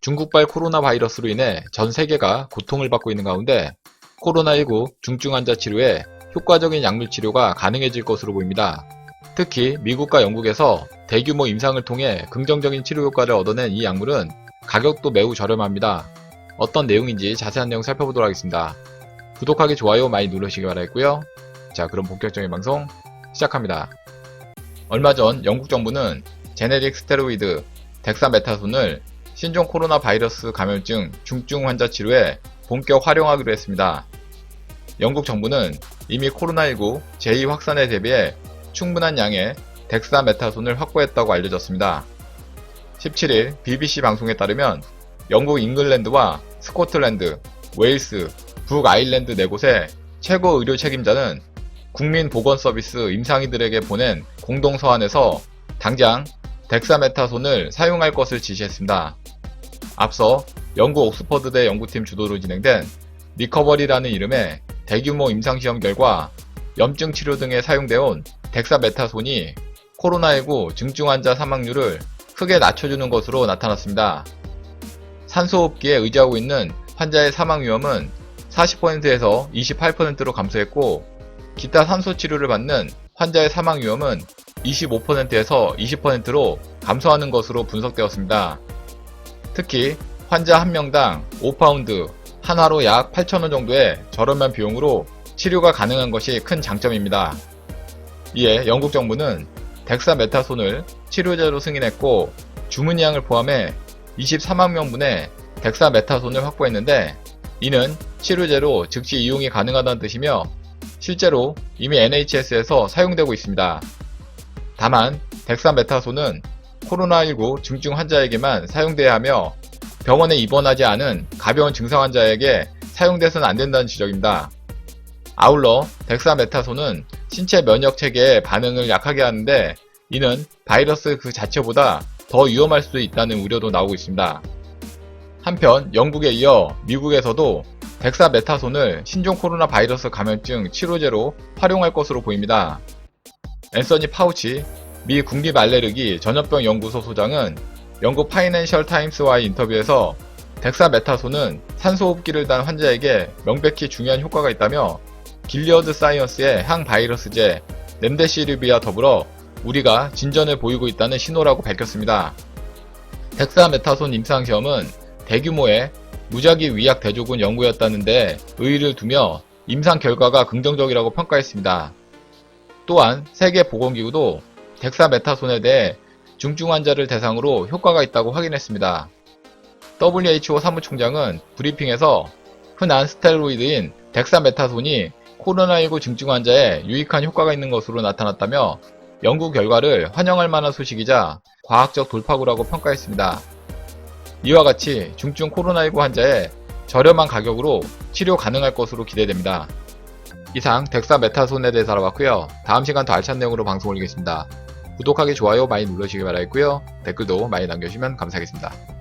중국발 코로나 바이러스로 인해 전 세계가 고통을 받고 있는 가운데 코로나19 중증 환자 치료에 효과적인 약물 치료가 가능해질 것으로 보입니다. 특히 미국과 영국에서 대규모 임상을 통해 긍정적인 치료 효과를 얻어낸 이 약물은 가격도 매우 저렴합니다. 어떤 내용인지 자세한 내용 살펴보도록 하겠습니다. 구독하기, 좋아요 많이 누르시기 바라겠고요. 자, 그럼 본격적인 방송 시작합니다. 얼마 전 영국 정부는 제네릭 스테로이드 덱사메타손을 신종 코로나 바이러스 감염증 중증 환자 치료에 본격 활용하기로 했습니다. 영국 정부는 이미 코로나19 제2확산에 대비해 충분한 양의 덱사메타손을 확보했다고 알려졌습니다. 17일 BBC 방송에 따르면 영국 잉글랜드와 스코틀랜드, 웨일스, 북아일랜드 4곳의 최고 의료 책임자는 국민보건서비스 임상의들에게 보낸 공동서한에서 당장 덱사메타손을 사용할 것을 지시했습니다. 앞서 영국 옥스퍼드대 연구팀 주도로 진행된 리커버리라는 이름의 대규모 임상시험 결과 염증 치료 등에 사용되어 온 덱사메타손이 코로나19 중증 환자 사망률을 크게 낮춰주는 것으로 나타났습니다. 산소호흡기에 의지하고 있는 환자의 사망 위험은 40%에서 28%로 감소했고, 기타 산소 치료를 받는 환자의 사망 위험은 25%에서 20%로 감소하는 것으로 분석되었습니다. 특히 환자 1명당 5파운드, 한화로 약 8,000원 정도의 저렴한 비용으로 치료가 가능한 것이 큰 장점입니다. 이에 영국 정부는 덱사메타손을 치료제로 승인했고, 주문량을 포함해 24만 명분의 덱사메타손을 확보했는데, 이는 치료제로 즉시 이용이 가능하다는 뜻이며 실제로 이미 NHS에서 사용되고 있습니다. 다만 덱사메타손은 코로나19 중증 환자에게만 사용돼야 하며 병원에 입원하지 않은 가벼운 증상 환자에게 사용돼서는 안 된다는 지적입니다. 아울러 덱사메타손은 신체 면역 체계의 반응을 약하게 하는데, 이는 바이러스 그 자체보다 더 위험할 수도 있다는 우려도 나오고 있습니다. 한편 영국에 이어 미국에서도 덱사메타손을 신종 코로나 바이러스 감염증 치료제로 활용할 것으로 보입니다. 앤서니 파우치 미 국립알레르기 전염병 연구소 소장은 영국 파이낸셜 타임스와의 인터뷰에서 덱사메타손은 산소호흡기를 단 환자에게 명백히 중요한 효과가 있다며 길리어드 사이언스의 항바이러스제 렘데시비르와 더불어 우리가 진전을 보이고 있다는 신호라고 밝혔습니다. 덱사메타손 임상시험은 대규모의 무작위 위약 대조군 연구였다는데 의의를 두며 임상 결과가 긍정적이라고 평가했습니다. 또한 세계보건기구도 덱사메타손에 대해 중증 환자를 대상으로 효과가 있다고 확인했습니다. WHO 사무총장은 브리핑에서 흔한 스테로이드인 덱사메타손이 코로나19 중증 환자에 유익한 효과가 있는 것으로 나타났다며 연구 결과를 환영할 만한 소식이자 과학적 돌파구라고 평가했습니다. 이와 같이 중증 코로나19 환자에 저렴한 가격으로 치료 가능할 것으로 기대됩니다. 이상 덱사메타손에 대해서 알아봤고요. 다음 시간 더 알찬 내용으로 방송 올리겠습니다. 구독하기, 좋아요 많이 눌러주시기 바라겠고요. 댓글도 많이 남겨주시면 감사하겠습니다.